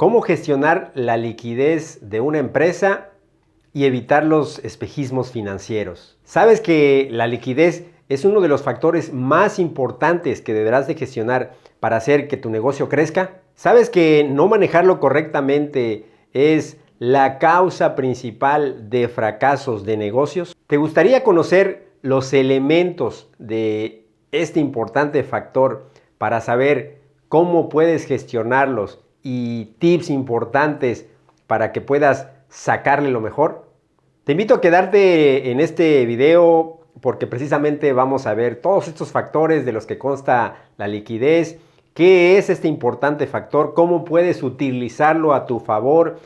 ¿Cómo gestionar la liquidez de una empresa y evitar los espejismos financieros? ¿Sabes que la liquidez es uno de los factores más importantes que deberás de gestionar para hacer que tu negocio crezca? ¿Sabes que no manejarlo correctamente es la causa principal de fracasos de negocios? ¿Te gustaría conocer los elementos de este importante factor para saber cómo puedes gestionarlos y tips importantes para que puedas sacarle lo mejor? Te invito a quedarte en este video porque precisamente vamos a ver todos estos factores de los que consta la liquidez, qué es este importante factor, cómo puedes utilizarlo a tu favor,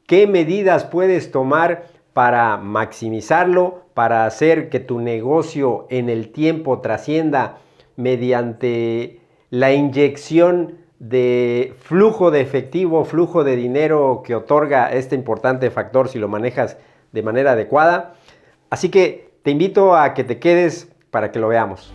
qué medidas puedes tomar para maximizarlo, para hacer que tu negocio en el tiempo trascienda mediante la inyección de flujo de efectivo, flujo de dinero que otorga este importante factor si lo manejas de manera adecuada. Así que te invito a que te quedes para que lo veamos.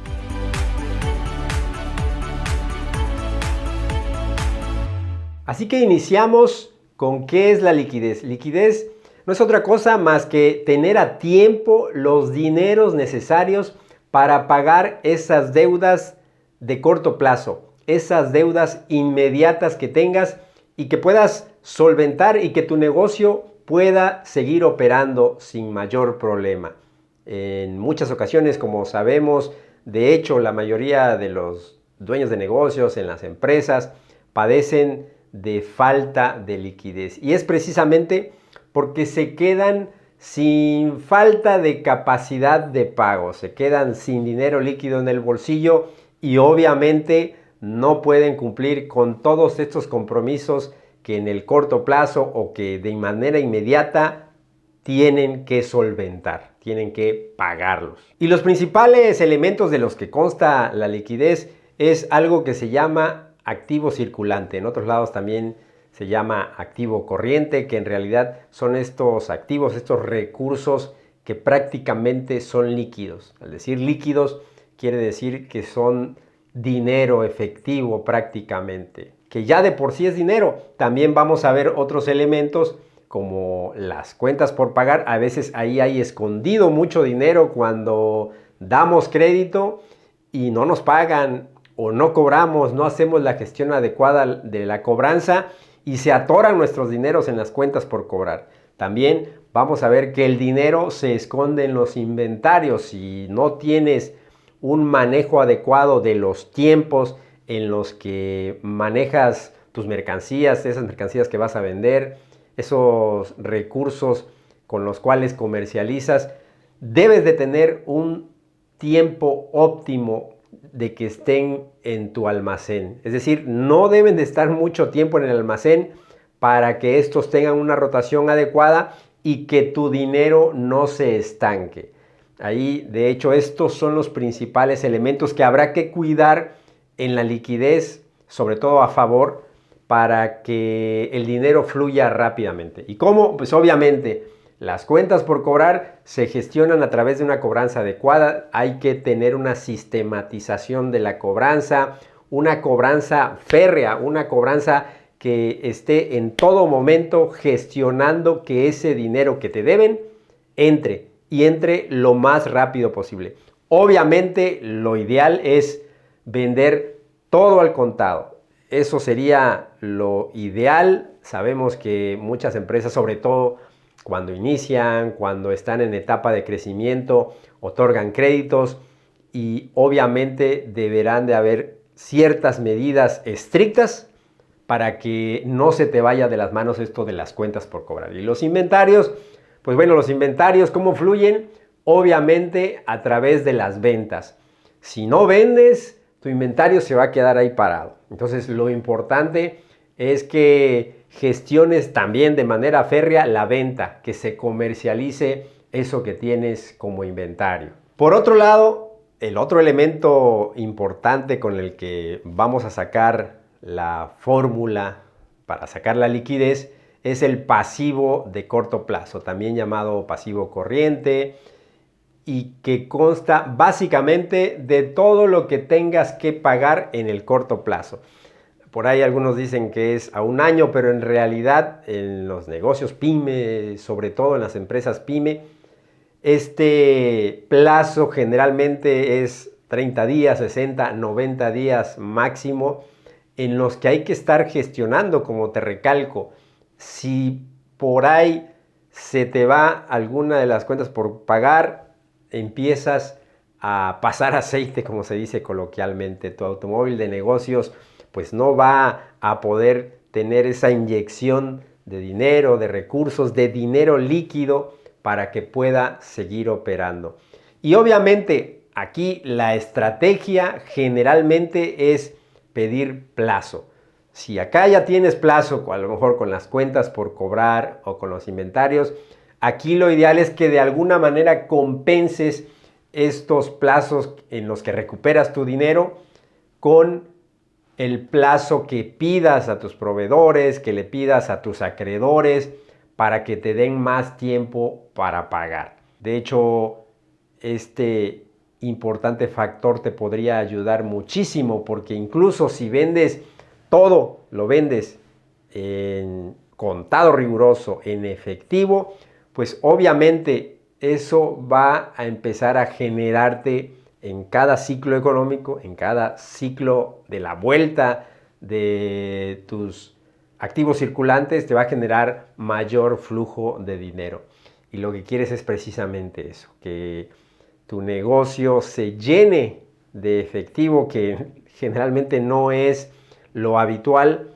Así que iniciamos con qué es la liquidez. Liquidez no es otra cosa más que tener a tiempo los dineros necesarios para pagar esas deudas de corto plazo, esas deudas inmediatas que tengas y que puedas solventar y que tu negocio pueda seguir operando sin mayor problema. En muchas ocasiones, como sabemos, de hecho, la mayoría de los dueños de negocios en las empresas padecen de falta de liquidez. Y es precisamente porque se quedan sin falta de capacidad de pago, se quedan sin dinero líquido en el bolsillo y obviamente no pueden cumplir con todos estos compromisos que en el corto plazo o que de manera inmediata tienen que solventar, tienen que pagarlos. Y los principales elementos de los que consta la liquidez es algo que se llama activo circulante. En otros lados también se llama activo corriente, que en realidad son estos activos, estos recursos que prácticamente son líquidos. Al decir líquidos, quiere decir que son dinero efectivo prácticamente, que ya de por sí es dinero. También vamos a ver otros elementos como las cuentas por pagar. A veces ahí hay escondido mucho dinero cuando damos crédito y no nos pagan o no cobramos, no hacemos la gestión adecuada de la cobranza y se atoran nuestros dineros en las cuentas por cobrar. También vamos a ver que el dinero se esconde en los inventarios. Si no tienes un manejo adecuado de los tiempos en los que manejas tus mercancías, esas mercancías que vas a vender, esos recursos con los cuales comercializas, debes de tener un tiempo óptimo de que estén en tu almacén. Es decir, no deben de estar mucho tiempo en el almacén para que estos tengan una rotación adecuada y que tu dinero no se estanque. Ahí, de hecho, estos son los principales elementos que habrá que cuidar en la liquidez, sobre todo a favor, para que el dinero fluya rápidamente. ¿Y cómo? Pues obviamente las cuentas por cobrar se gestionan a través de una cobranza adecuada. Hay que tener una sistematización de la cobranza, una cobranza férrea, una cobranza que esté en todo momento gestionando que ese dinero que te deben entre lo más rápido posible. Obviamente lo ideal es vender todo al contado. Eso sería lo ideal. Sabemos que muchas empresas, sobre todo cuando inician, cuando están en etapa de crecimiento, otorgan créditos y obviamente deberán de haber ciertas medidas estrictas para que no se te vaya de las manos esto de las cuentas por cobrar. Y los inventarios, pues bueno, los inventarios, ¿cómo fluyen? Obviamente a través de las ventas. Si no vendes, tu inventario se va a quedar ahí parado. Entonces lo importante es que gestiones también de manera férrea la venta, que se comercialice eso que tienes como inventario. Por otro lado, el otro elemento importante con el que vamos a sacar la fórmula para sacar la liquidez es el pasivo de corto plazo, también llamado pasivo corriente, y que consta básicamente de todo lo que tengas que pagar en el corto plazo. Por ahí algunos dicen que es a un año, pero en realidad en los negocios pyme, sobre todo en las empresas pyme, este plazo generalmente es 30 días, 60, 90 días máximo, en los que hay que estar gestionando, como te recalco. Si por ahí se te va alguna de las cuentas por pagar, empiezas a pasar aceite, como se dice coloquialmente. Tu automóvil de negocios pues no va a poder tener esa inyección de dinero, de recursos, de dinero líquido para que pueda seguir operando. Y obviamente aquí la estrategia generalmente es pedir plazo. Si acá ya tienes plazo, a lo mejor con las cuentas por cobrar o con los inventarios, aquí lo ideal es que de alguna manera compenses estos plazos en los que recuperas tu dinero con el plazo que pidas a tus proveedores, que le pidas a tus acreedores para que te den más tiempo para pagar. De hecho, este importante factor te podría ayudar muchísimo, porque incluso si vendes todo, lo vendes en contado riguroso, en efectivo, pues obviamente eso va a empezar a generarte en cada ciclo económico, en cada ciclo de la vuelta de tus activos circulantes, te va a generar mayor flujo de dinero. Y lo que quieres es precisamente eso, que tu negocio se llene de efectivo, que generalmente no es lo habitual,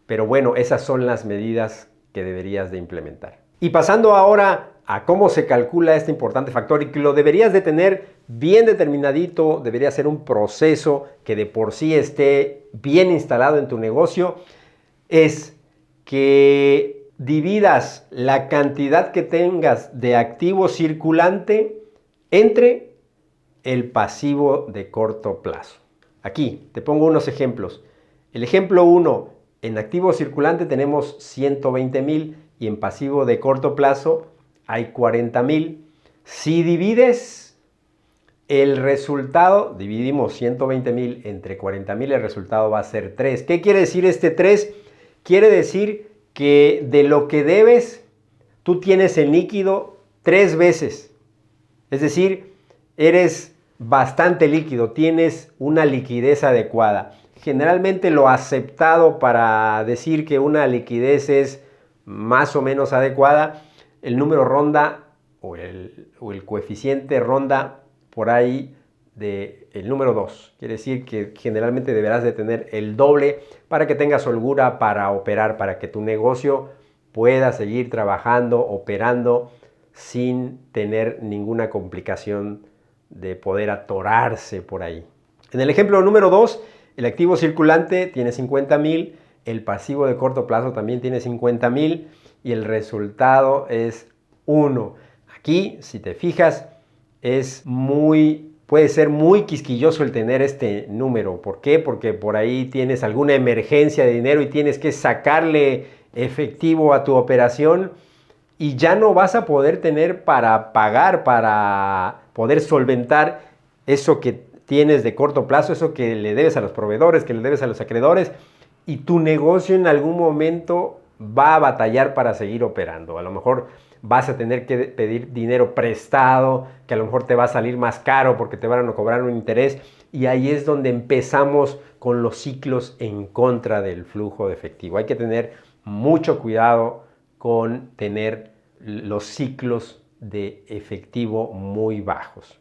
pero bueno, esas son las medidas que deberías de implementar. Y pasando ahora a cómo se calcula este importante factor y que lo deberías de tener bien determinadito, debería ser un proceso que de por sí esté bien instalado en tu negocio, es que dividas la cantidad que tengas de activo circulante entre el pasivo de corto plazo. Aquí te pongo unos ejemplos. El ejemplo 1, en activo circulante tenemos 120,000 y en pasivo de corto plazo hay 40,000. Si divides el resultado, dividimos 120,000 entre 40,000, el resultado va a ser 3. ¿Qué quiere decir este 3? Quiere decir que de lo que debes, tú tienes el líquido 3 veces. Es decir, eres bastante líquido, tienes una liquidez adecuada. Generalmente lo aceptado para decir que una liquidez es más o menos adecuada, el número ronda o el coeficiente ronda por ahí del número 2. Quiere decir que generalmente deberás de tener el doble para que tengas holgura para operar, para que tu negocio pueda seguir trabajando, operando sin tener ninguna complicación de poder atorarse por ahí. En el ejemplo número 2, el activo circulante tiene 50,000, el pasivo de corto plazo también tiene 50,000 y el resultado es 1. Aquí, si te fijas, puede ser muy quisquilloso el tener este número. ¿Por qué? Porque por ahí tienes alguna emergencia de dinero y tienes que sacarle efectivo a tu operación y ya no vas a poder tener para pagar, para poder solventar eso que tienes de corto plazo, eso que le debes a los proveedores, que le debes a los acreedores, y tu negocio en algún momento va a batallar para seguir operando. A lo mejor vas a tener que pedir dinero prestado, que a lo mejor te va a salir más caro porque te van a cobrar un interés, y ahí es donde empezamos con los ciclos en contra del flujo de efectivo. Hay que tener mucho cuidado con tener los ciclos de efectivo muy bajos.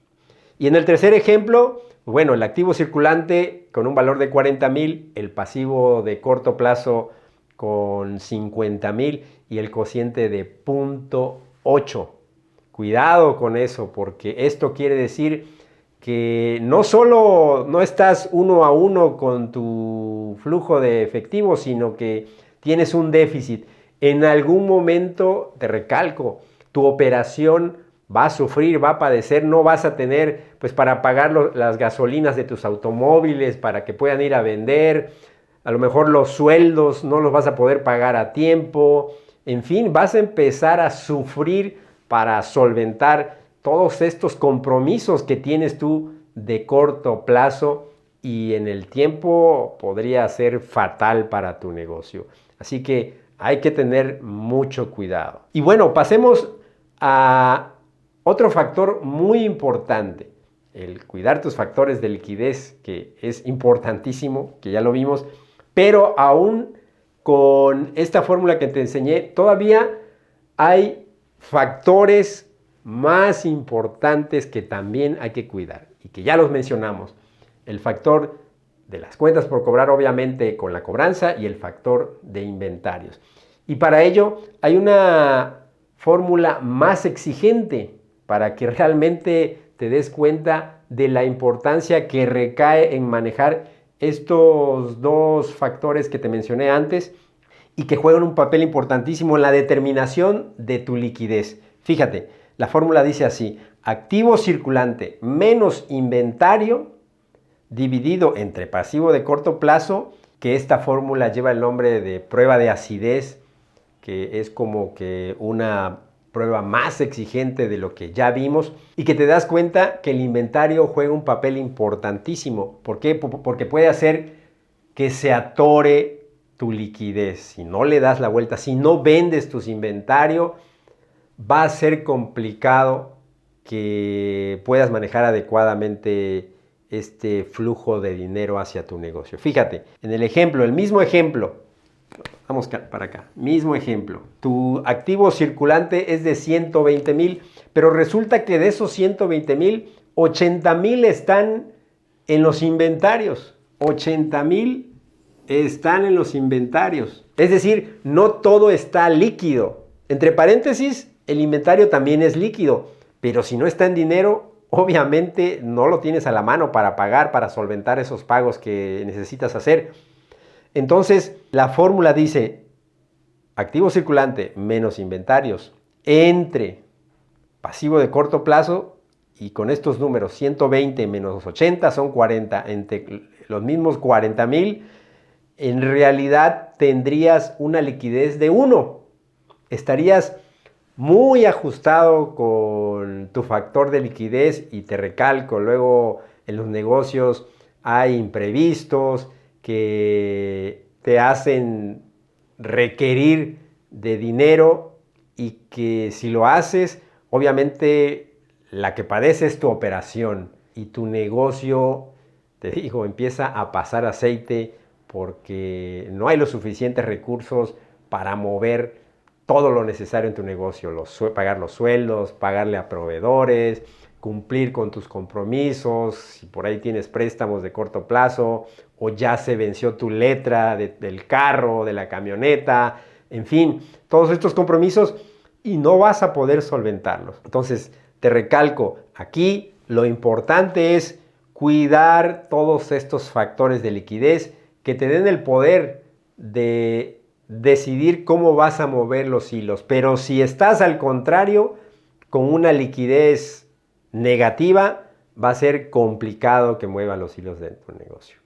Y en el tercer ejemplo, bueno, el activo circulante con un valor de 40,000, el pasivo de corto plazo con 50,000 y el cociente de 0.8. Cuidado con eso, porque esto quiere decir que no solo no estás 1 a 1 con tu flujo de efectivo, sino que tienes un déficit. En algún momento, te recalco, tu operación va a sufrir, va a padecer, no vas a tener pues para pagar las gasolinas de tus automóviles, para que puedan ir a vender, a lo mejor los sueldos no los vas a poder pagar a tiempo, en fin, vas a empezar a sufrir para solventar todos estos compromisos que tienes tú de corto plazo y en el tiempo podría ser fatal para tu negocio. Así que hay que tener mucho cuidado. Y bueno, pasemos a otro factor muy importante, el cuidar tus factores de liquidez, que es importantísimo, que ya lo vimos, pero aún con esta fórmula que te enseñé, todavía hay factores más importantes que también hay que cuidar y que ya los mencionamos. El factor de las cuentas por cobrar, obviamente con la cobranza, y el factor de inventarios. Y para ello hay una fórmula más exigente para que realmente te des cuenta de la importancia que recae en manejar estos dos factores que te mencioné antes y que juegan un papel importantísimo en la determinación de tu liquidez. Fíjate, la fórmula dice así: activo circulante menos inventario dividido entre pasivo de corto plazo, que esta fórmula lleva el nombre de prueba de acidez, que es como que una prueba más exigente de lo que ya vimos, y que te das cuenta que el inventario juega un papel importantísimo. ¿Por qué? Porque puede hacer que se atore tu liquidez. Si no le das la vuelta, si no vendes tus inventarios, va a ser complicado que puedas manejar adecuadamente este flujo de dinero hacia tu negocio. Fíjate, en el ejemplo, el mismo ejemplo, vamos para acá, mismo ejemplo, tu activo circulante es de 120,000, pero resulta que de esos 120,000, 80,000 están en los inventarios. 80,000 están en los inventarios. Es decir, no todo está líquido. Entre paréntesis, el inventario también es líquido, pero si no está en dinero, obviamente no lo tienes a la mano para pagar, para solventar esos pagos que necesitas hacer. Entonces, la fórmula dice activo circulante menos inventarios entre pasivo de corto plazo, y con estos números 120 menos 80 son 40, entre los mismos 40,000, en realidad tendrías una liquidez de 1. Estarías muy ajustado con tu factor de liquidez, y te recalco, luego en los negocios hay imprevistos que te hacen requerir de dinero, y que si lo haces, obviamente la que padece es tu operación y tu negocio, te digo, empieza a pasar aceite porque no hay los suficientes recursos para mover todo lo necesario en tu negocio, pagar los sueldos, pagarle a proveedores, cumplir con tus compromisos, si por ahí tienes préstamos de corto plazo o ya se venció tu letra del carro, de la camioneta, en fin, todos estos compromisos, y no vas a poder solventarlos. Entonces, te recalco, aquí lo importante es cuidar todos estos factores de liquidez que te den el poder de decidir cómo vas a mover los hilos. Pero si estás al contrario, con una liquidez negativa, va a ser complicado que mueva los hilos de tu negocio.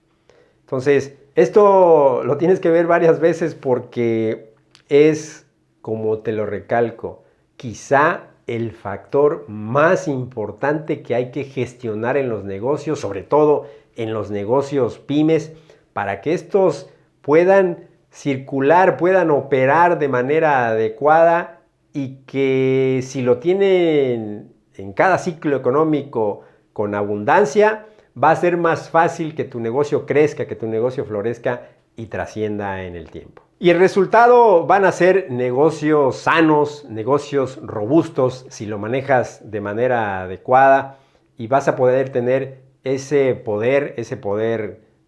Entonces, esto lo tienes que ver varias veces porque es, como te lo recalco, quizá el factor más importante que hay que gestionar en los negocios, sobre todo en los negocios pymes, para que estos puedan circular, puedan operar de manera adecuada, y que si lo tienen en cada ciclo económico con abundancia, va a ser más fácil que tu negocio crezca, que tu negocio florezca y trascienda en el tiempo. Y el resultado van a ser negocios sanos, negocios robustos, si lo manejas de manera adecuada, y vas a poder tener ese poder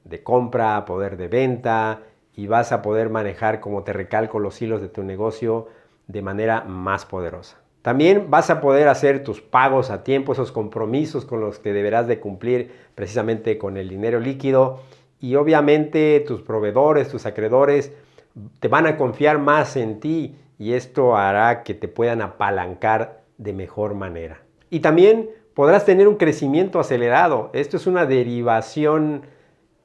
de compra, poder de venta, y vas a poder manejar, como te recalco, los hilos de tu negocio de manera más poderosa. También vas a poder hacer tus pagos a tiempo, esos compromisos con los que deberás de cumplir precisamente con el dinero líquido, y obviamente tus proveedores, tus acreedores te van a confiar más en ti, y esto hará que te puedan apalancar de mejor manera. Y también podrás tener un crecimiento acelerado. Esto es una derivación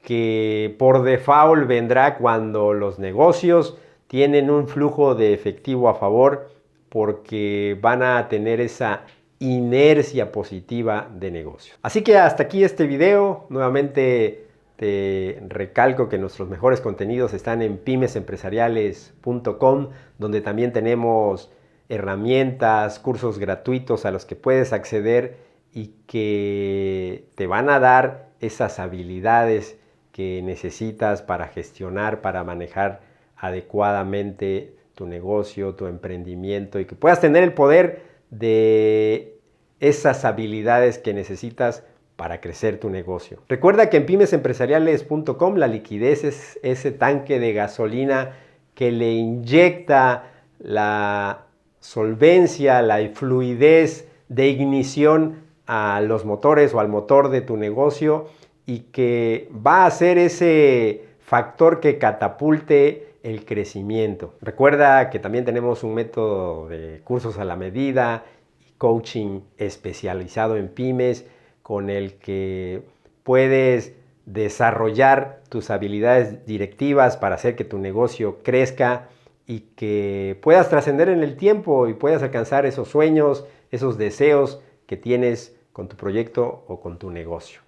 que por default vendrá cuando los negocios tienen un flujo de efectivo a favor, porque van a tener esa inercia positiva de negocio. Así que hasta aquí este video. Nuevamente Te recalco que nuestros mejores contenidos están en pymesempresariales.com, donde también tenemos herramientas, cursos gratuitos a los que puedes acceder y que te van a dar esas habilidades que necesitas para gestionar, para manejar adecuadamente tu negocio, tu emprendimiento, y que puedas tener el poder de esas habilidades que necesitas para crecer tu negocio. Recuerda que en pymesempresariales.com la liquidez es ese tanque de gasolina que le inyecta la solvencia, la fluidez de ignición a los motores o al motor de tu negocio, y que va a ser ese factor que catapulte el crecimiento. Recuerda que también tenemos un método de cursos a la medida y coaching especializado en pymes, con el que puedes desarrollar tus habilidades directivas para hacer que tu negocio crezca y que puedas trascender en el tiempo y puedas alcanzar esos sueños, esos deseos que tienes con tu proyecto o con tu negocio.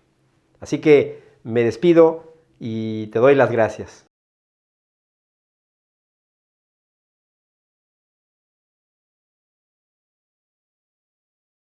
Así que me despido y te doy las gracias.